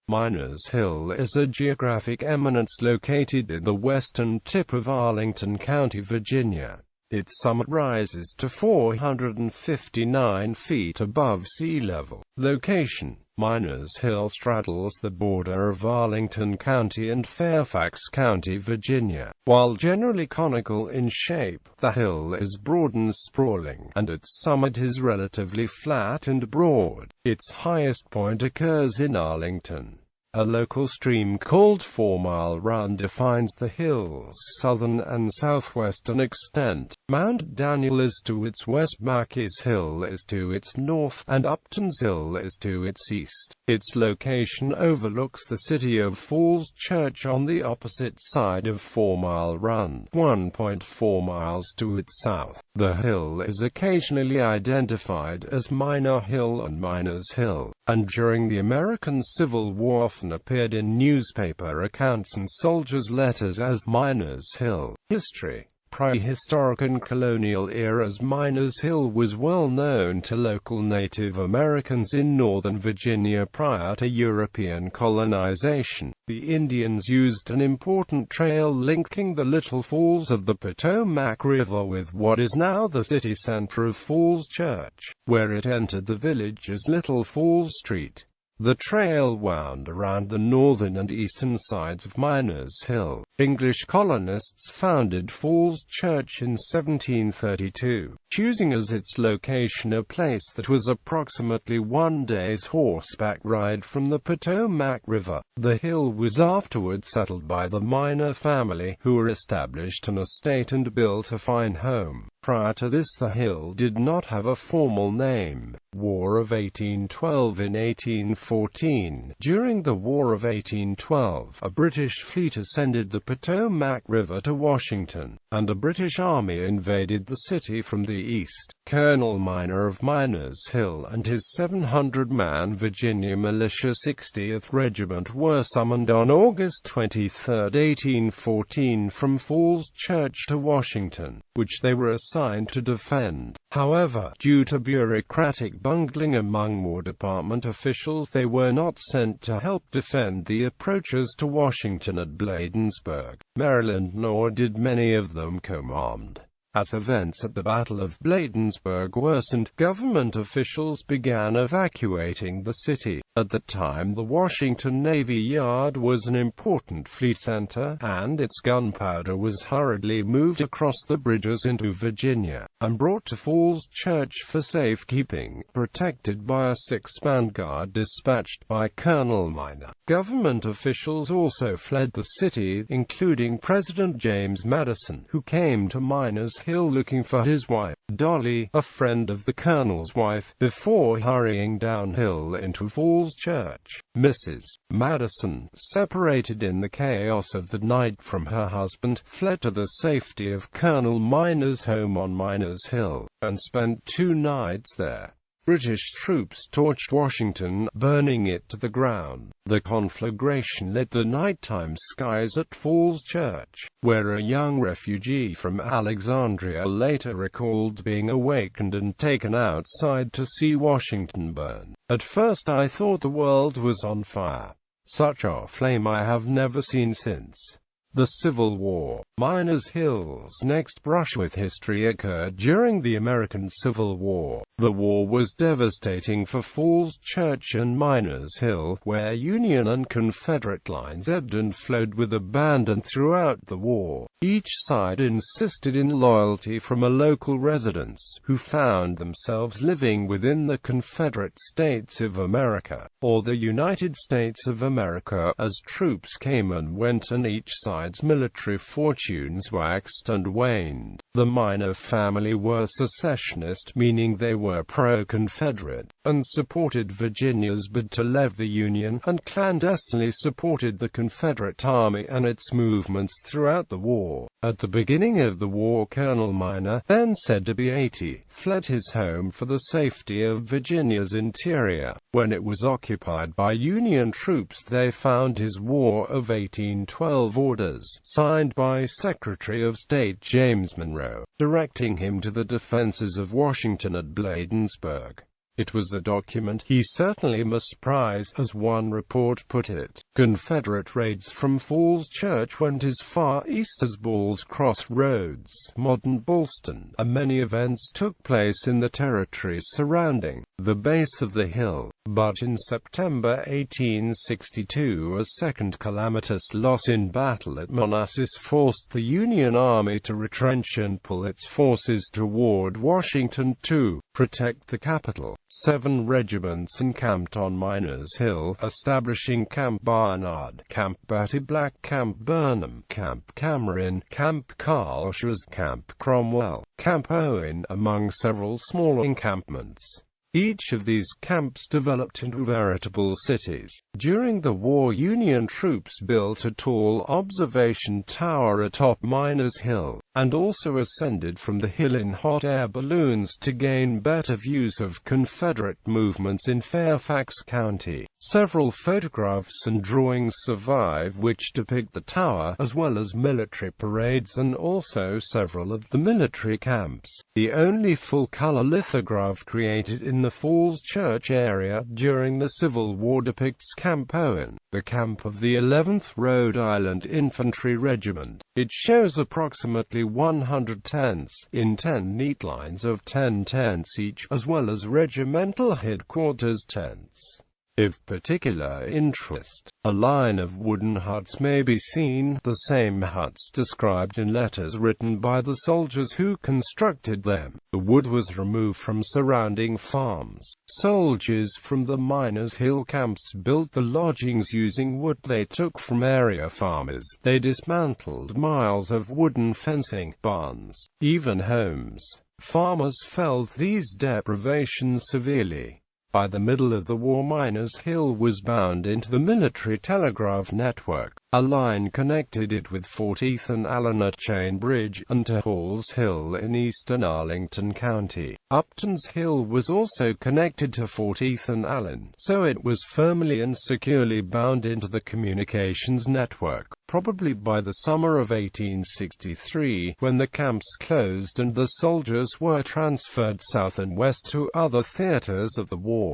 Miners Hill is a geographic eminence located in the western tip of Arlington County, Virginia. Its summit rises to 459 feet above sea level. Location: Miners Hill straddles the border of Arlington County and Fairfax County, Virginia. While generally conical in shape, the hill is broad and sprawling, and its summit is relatively flat and broad. Its highest point occurs in Arlington. A local stream called 4 Mile Run defines the hill's southern and southwestern extent. Mount Daniel is to its west, Mackey's Hill is to its north, and Upton's Hill is to its east. Its location overlooks the city of Falls Church on the opposite side of 4 Mile Run, 1.4 miles to its south. The hill is occasionally identified as Miner Hill and Miners Hill, and during the American Civil War often appeared in newspaper accounts and soldiers' letters as Miners Hill. History: Prehistoric and colonial eras. Miners Hill was well known to local Native Americans in northern Virginia prior to European colonization. The Indians used an important trail linking the Little Falls of the Potomac River with what is now the city center of Falls Church, where it entered the village as Little Falls Street. The trail wound around the northern and eastern sides of Miners Hill. English colonists founded Falls Church in 1732, choosing as its location a place that was approximately one day's horseback ride from the Potomac River. The hill was afterward settled by the Miner family, who established an estate and built a fine home. Prior to this, the hill did not have a formal name. War of 1812. In 1814, during the War of 1812, a British fleet ascended the Potomac River to Washington, and a British army invaded the city from the east. Colonel Miner of Miners Hill and his 700-man Virginia Militia 60th Regiment were summoned on August 23, 1814 from Falls Church to Washington, which they were assigned to defend. However, due to bureaucratic bungling among War Department officials, they were not sent to help defend the approaches to Washington at Bladensburg, Maryland, nor did many of them command. As events at the Battle of Bladensburg worsened, government officials began evacuating the city. At the time, the Washington Navy Yard was an important fleet center, and its gunpowder was hurriedly moved across the bridges into Virginia, and brought to Falls Church for safekeeping, protected by a 6-man guard dispatched by Colonel Miner. Government officials also fled the city, including President James Madison, who came to Miners Hill looking for his wife, Dolly, a friend of the colonel's wife, before hurrying downhill into Falls Church. Mrs. Madison, separated in the chaos of the night from her husband, fled to the safety of Colonel Miner's home on Miners Hill, and spent 2 nights there. British troops torched Washington, burning it to the ground. The conflagration lit the nighttime skies at Falls Church, where a young refugee from Alexandria later recalled being awakened and taken outside to see Washington burn. "At first I thought the world was on fire. Such a flame I have never seen since." The Civil War. Miners Hill's next brush with history occurred during the American Civil War. The war was devastating for Falls Church and Miners Hill, where Union and Confederate lines ebbed and flowed with abandon throughout the war. Each side insisted in loyalty from a local residents, who found themselves living within the Confederate States of America, or the United States of America, as troops came and went and each side's military fortunes waxed and waned. The Miner family were secessionist, meaning they were pro-Confederate, and supported Virginia's bid to leave the Union, and clandestinely supported the Confederate Army and its movements throughout the war. At the beginning of the war, Colonel Miner, then said to be 80, fled his home for the safety of Virginia's interior. When it was occupied by Union troops, they found his War of 1812 orders, signed by Secretary of State James Monroe, directing him to the defenses of Washington at Bladensburg. It was a document he certainly must prize, as one report put it. Confederate raids from Falls Church went as far east as Balls Cross Roads, modern Ballston, and many events took place in the territory surrounding the base of the hill. But in September 1862, a second calamitous loss in battle at Manassas forced the Union Army to retrench and pull its forces toward Washington to protect the capital. 7 regiments encamped on Miners Hill, establishing Camp Barnard, Camp Bertie Black, Camp Burnham, Camp Cameron, Camp Carlshire, Camp Cromwell, Camp Owen, among several smaller encampments. Each of these camps developed into veritable cities. During the war, Union troops built a tall observation tower atop Miners Hill, and also ascended from the hill in hot air balloons to gain better views of Confederate movements in Fairfax County. Several photographs and drawings survive which depict the tower, as well as military parades and also several of the military camps. The only full-color lithograph created in the Falls Church area during the Civil War depicts Camp Owen, the camp of the 11th Rhode Island Infantry Regiment. It shows approximately 100 tents, in 10 neat lines of 10 tents each, as well as regimental headquarters tents. Of particular interest, a line of wooden huts may be seen, the same huts described in letters written by the soldiers who constructed them. The wood was removed from surrounding farms. Soldiers from the Miners Hill camps built the lodgings using wood they took from area farmers. They dismantled miles of wooden fencing, barns, even homes. Farmers felt these deprivations severely. By the middle of the war, Miners Hill was bound into the military telegraph network. A line connected it with 14th and Allen at Chain Bridge, and to Hall's Hill in eastern Arlington County. Upton's Hill was also connected to 14th and Allen, so it was firmly and securely bound into the communications network. Probably by the summer of 1863, when the camps closed and the soldiers were transferred south and west to other theaters of the war.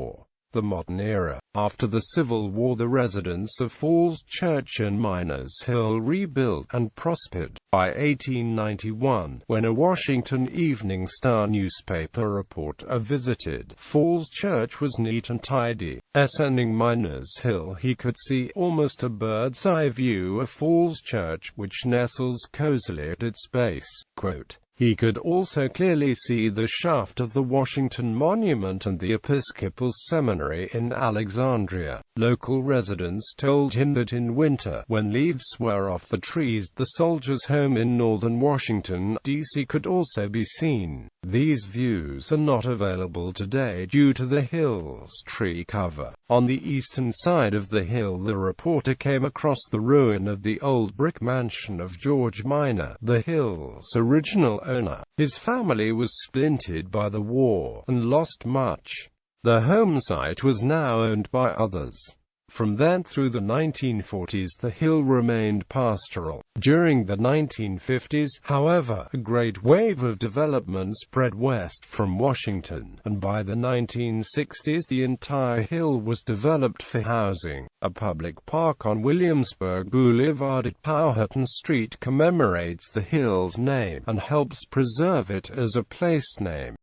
The modern era. After the Civil War, the residents of Falls Church and Miners Hill rebuilt and prospered. By 1891, when a Washington Evening Star newspaper reporter visited Falls Church, was neat and tidy. Ascending Miners Hill, he could see almost a bird's-eye view of Falls Church, which nestles cozily at its base. Quote, "He could also clearly see the shaft of the Washington Monument and the Episcopal Seminary in Alexandria." Local residents told him that in winter, when leaves were off the trees, the soldiers' home in northern Washington, D.C. could also be seen. These views are not available today due to the hill's tree cover. On the eastern side of the hill, the reporter came across the ruin of the old brick mansion of George Minor, the hill's original owner. His family was splintered by the war, and lost much. The home site was now owned by others. From then through the 1940s, the hill remained pastoral. During the 1950s, however, a great wave of development spread west from Washington, and by the 1960s the entire hill was developed for housing. A public park on Williamsburg Boulevard at Powhatan Street commemorates the hill's name, and helps preserve it as a place name.